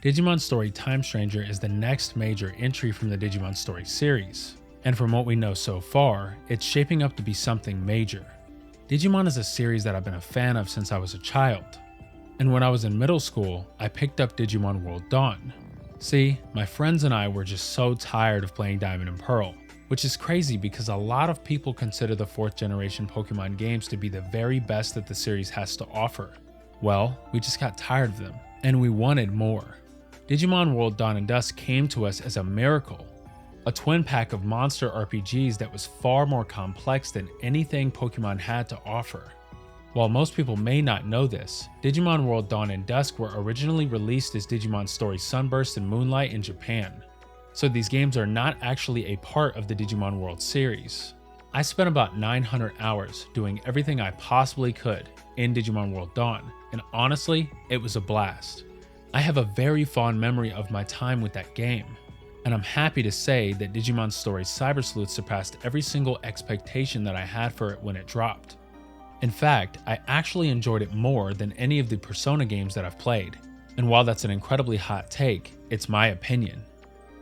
Digimon Story Time Stranger is the next major entry from the Digimon Story series, and from what we know so far, it's shaping up to be something major. Digimon is a series that I've been a fan of since I was a child, and when I was in middle school, I picked up Digimon World Dawn. See, my friends and I were just so tired of playing Diamond and Pearl, which is crazy because a lot of people consider the 4th generation Pokemon games to be the very best that the series has to offer. Well, we just got tired of them, and we wanted more. Digimon World Dawn and Dusk came to us as a miracle, a twin pack of monster RPGs that was far more complex than anything Pokemon had to offer. While most people may not know this, Digimon World Dawn and Dusk were originally released as Digimon Story Sunburst and Moonlight in Japan, so these games are not actually a part of the Digimon World series. I spent about 900 hours doing everything I possibly could in Digimon World Dawn, and honestly, it was a blast. I have a very fond memory of my time with that game, and I'm happy to say that Digimon Story Cyber Sleuth surpassed every single expectation that I had for it when it dropped. In fact, I actually enjoyed it more than any of the Persona games that I've played, and while that's an incredibly hot take, it's my opinion.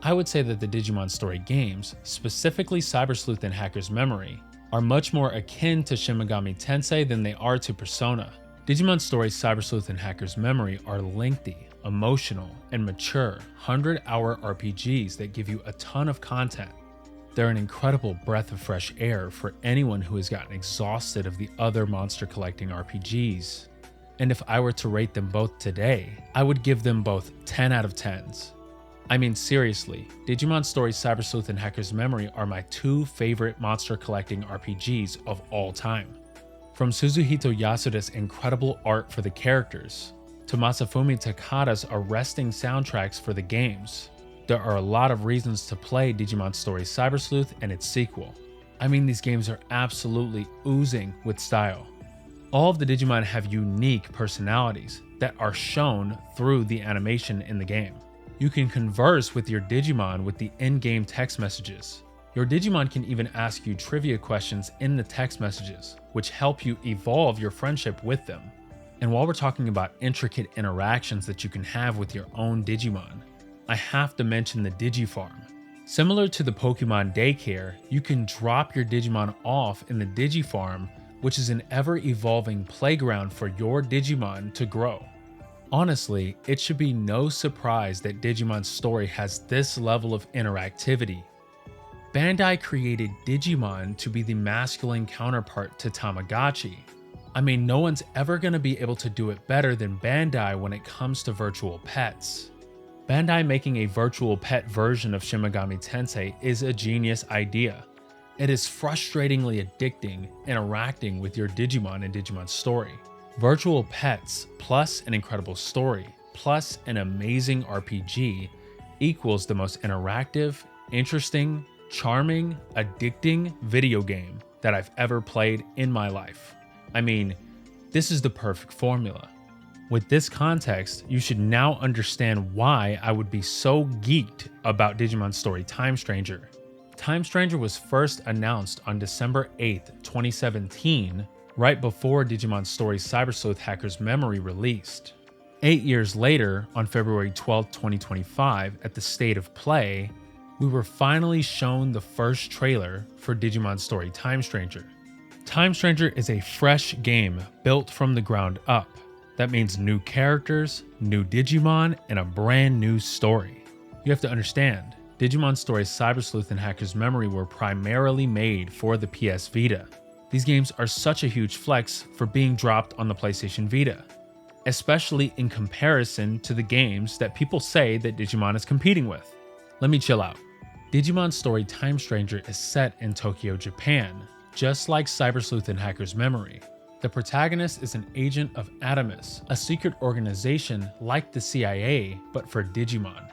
I would say that the Digimon Story games, specifically Cyber Sleuth and Hacker's Memory, are much more akin to Shin Megami Tensei than they are to Persona. Digimon Story Cyber Sleuth and Hacker's Memory are lengthy, emotional, and mature 100-hour RPGs that give you a ton of content. They're an incredible breath of fresh air for anyone who has gotten exhausted of the other monster collecting RPGs. And if I were to rate them both today, I would give them both 10 out of 10s. I mean seriously, Digimon Story Cyber Sleuth and Hacker's Memory are my 2 favorite monster collecting RPGs of all time. From Suzuhito Yasuda's incredible art for the characters, to Masafumi Takada's arresting soundtracks for the games, there are a lot of reasons to play Digimon Story Cyber Sleuth and its sequel. I mean, these games are absolutely oozing with style. All of the Digimon have unique personalities that are shown through the animation in the game. You can converse with your Digimon with the in-game text messages. Your Digimon can even ask you trivia questions in the text messages, which help you evolve your friendship with them. And while we're talking about intricate interactions that you can have with your own Digimon, I have to mention the Digifarm. Similar to the Pokemon Daycare, you can drop your Digimon off in the Digifarm, which is an ever-evolving playground for your Digimon to grow. Honestly, it should be no surprise that Digimon Story has this level of interactivity. Bandai created Digimon to be the masculine counterpart to Tamagotchi. I mean, no one's ever going to be able to do it better than Bandai when it comes to virtual pets. Bandai making a virtual pet version of Shin Megami Tensei is a genius idea. It is frustratingly addicting interacting with your Digimon in Digimon Story. Virtual pets plus an incredible story plus an amazing RPG equals the most interactive, interesting, charming, addicting video game that I've ever played in my life. I mean, this is the perfect formula. With this context, you should now understand why I would be so geeked about Digimon Story Time Stranger. Time Stranger was first announced on December 8th, 2017, right before Digimon Story Cyber Sleuth Hacker's Memory released. 8 years later, on February 12th, 2025, at the State of Play, we were finally shown the first trailer for Digimon Story Time Stranger. Time Stranger is a fresh game built from the ground up. That means new characters, new Digimon, and a brand new story. You have to understand, Digimon Story Cyber Sleuth and Hacker's Memory were primarily made for the PS Vita. These games are such a huge flex for being dropped on the PlayStation Vita, especially in comparison to the games that people say that Digimon is competing with. Let me chill out. Digimon Story Time Stranger is set in Tokyo, Japan, just like Cyber Sleuth and Hacker's Memory. The protagonist is an agent of Adamus, a secret organization like the CIA, but for Digimon.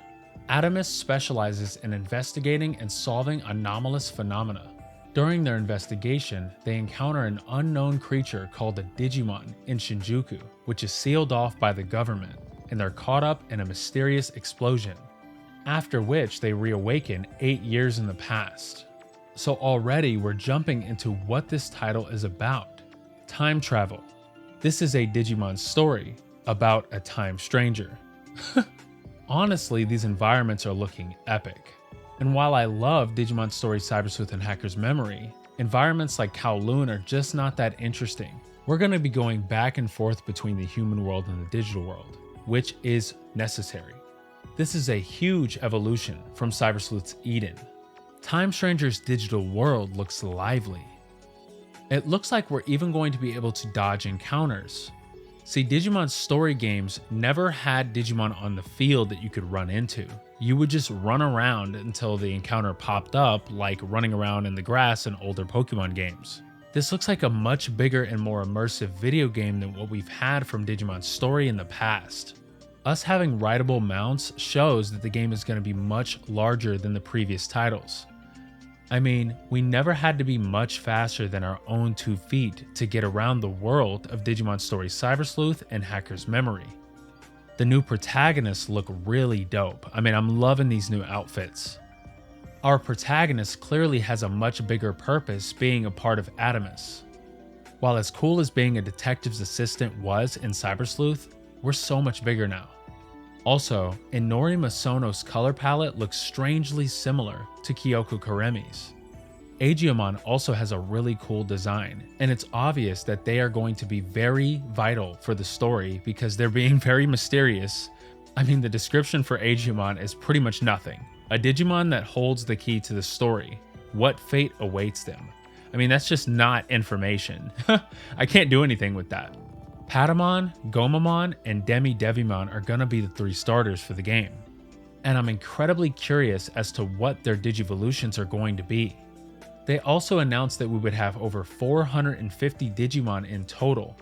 Adamus specializes in investigating and solving anomalous phenomena. During their investigation, they encounter an unknown creature called a Digimon in Shinjuku, which is sealed off by the government, and they're caught up in a mysterious explosion, after which they reawaken 8 years in the past. So already we're jumping into what this title is about. Time travel. This is a Digimon story about a time stranger. Honestly, these environments are looking epic. And while I love Digimon Story Cyber Sleuth and Hacker's Memory, environments like Kowloon are just not that interesting. We're going to be going back and forth between the human world and the digital world, which is necessary. This is a huge evolution from Cyber Sleuth's Eden. Time Stranger's digital world looks lively. It looks like we're even going to be able to dodge encounters. See, Digimon story games never had Digimon on the field that you could run into. You would just run around until the encounter popped up, like running around in the grass in older Pokemon games. This looks like a much bigger and more immersive video game than what we've had from Digimon Story in the past. Us having rideable mounts shows that the game is going to be much larger than the previous titles. I mean, we never had to be much faster than our own 2 feet to get around the world of Digimon Story Cyber Sleuth and Hacker's Memory. The new protagonists look really dope. I mean, I'm loving these new outfits. Our protagonist clearly has a much bigger purpose being a part of Adamus. While as cool as being a detective's assistant was in Cyber Sleuth, we're so much bigger now. Also, Inori Masono's color palette looks strangely similar to Kyoko Karemi's. Agumon also has a really cool design, and it's obvious that they are going to be very vital for the story because they're being very mysterious. I mean, the description for Agumon is pretty much nothing. A Digimon that holds the key to the story. What fate awaits them? I mean, that's just not information. I can't do anything with that. Patamon, Gomamon, and Demi-Devimon are gonna be the 3 starters for the game. And I'm incredibly curious as to what their Digivolutions are going to be. They also announced that we would have over 450 Digimon in total.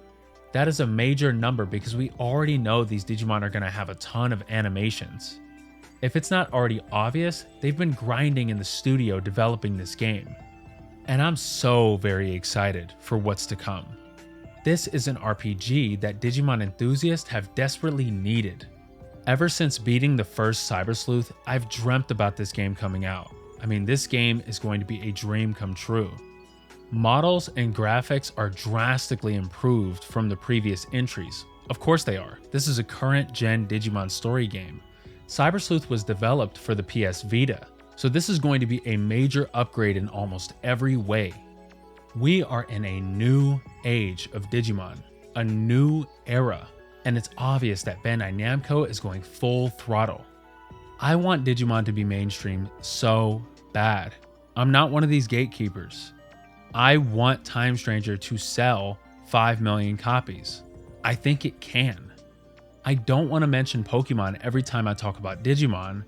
That is a major number because we already know these Digimon are gonna have a ton of animations. If it's not already obvious, they've been grinding in the studio developing this game. And I'm so very excited for what's to come. This is an RPG that Digimon enthusiasts have desperately needed. Ever since beating the first Cyber Sleuth, I've dreamt about this game coming out. I mean, this game is going to be a dream come true. Models and graphics are drastically improved from the previous entries. Of course they are. This is a current gen Digimon story game. Cyber Sleuth was developed for the PS Vita, so this is going to be a major upgrade in almost every way. We are in a new age of Digimon, a new era, and it's obvious that Bandai Namco is going full throttle. I want Digimon to be mainstream so bad. I'm not one of these gatekeepers. I want Time Stranger to sell 5 million copies. I think it can. I don't want to mention Pokemon every time I talk about Digimon,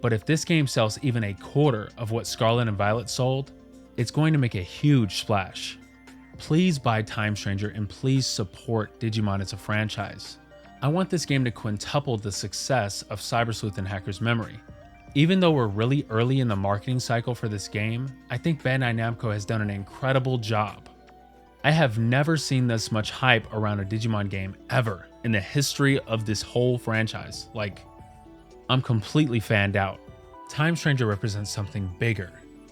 but if this game sells even a quarter of what Scarlet and Violet sold, it's going to make a huge splash. Please buy Time Stranger and please support Digimon as a franchise. I want this game to quintuple the success of Cyber Sleuth and Hacker's Memory. Even though we're really early in the marketing cycle for this game, I think Bandai Namco has done an incredible job. I have never seen this much hype around a Digimon game ever in the history of this whole franchise. Like, I'm completely fanned out. Time Stranger represents something bigger.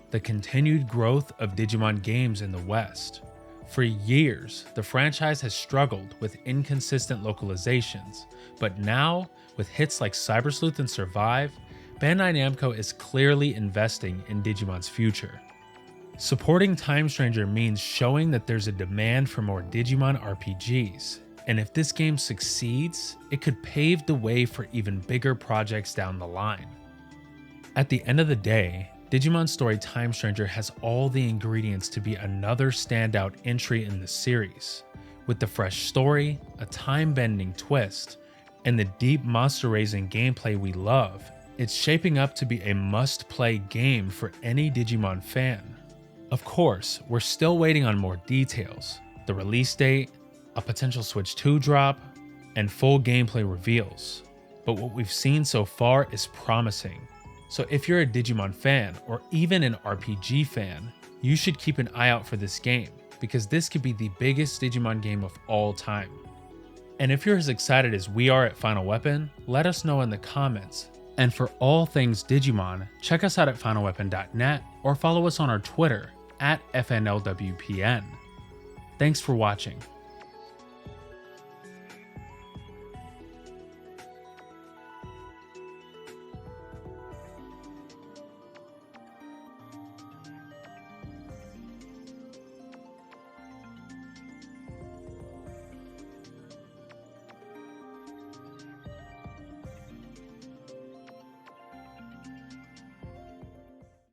The continued growth of Digimon games in the West. For years, the franchise has struggled with inconsistent localizations, but now, with hits like Cyber Sleuth and Survive, Bandai Namco is clearly investing in Digimon's future. Supporting Time Stranger means showing that there's a demand for more Digimon RPGs, and if this game succeeds, it could pave the way for even bigger projects down the line. At the end of the day, Digimon Story Time Stranger has all the ingredients to be another standout entry in the series. With the fresh story, a time-bending twist, and the deep monster-raising gameplay we love, it's shaping up to be a must-play game for any Digimon fan. Of course, we're still waiting on more details, the release date, a potential Switch 2 drop, and full gameplay reveals. But what we've seen so far is promising. So if you're a Digimon fan, or even an RPG fan, you should keep an eye out for this game, because this could be the biggest Digimon game of all time. And if you're as excited as we are at Final Weapon, let us know in the comments. And for all things Digimon, check us out at finalweapon.net or follow us on our Twitter @FNLWPN. Thanks for watching.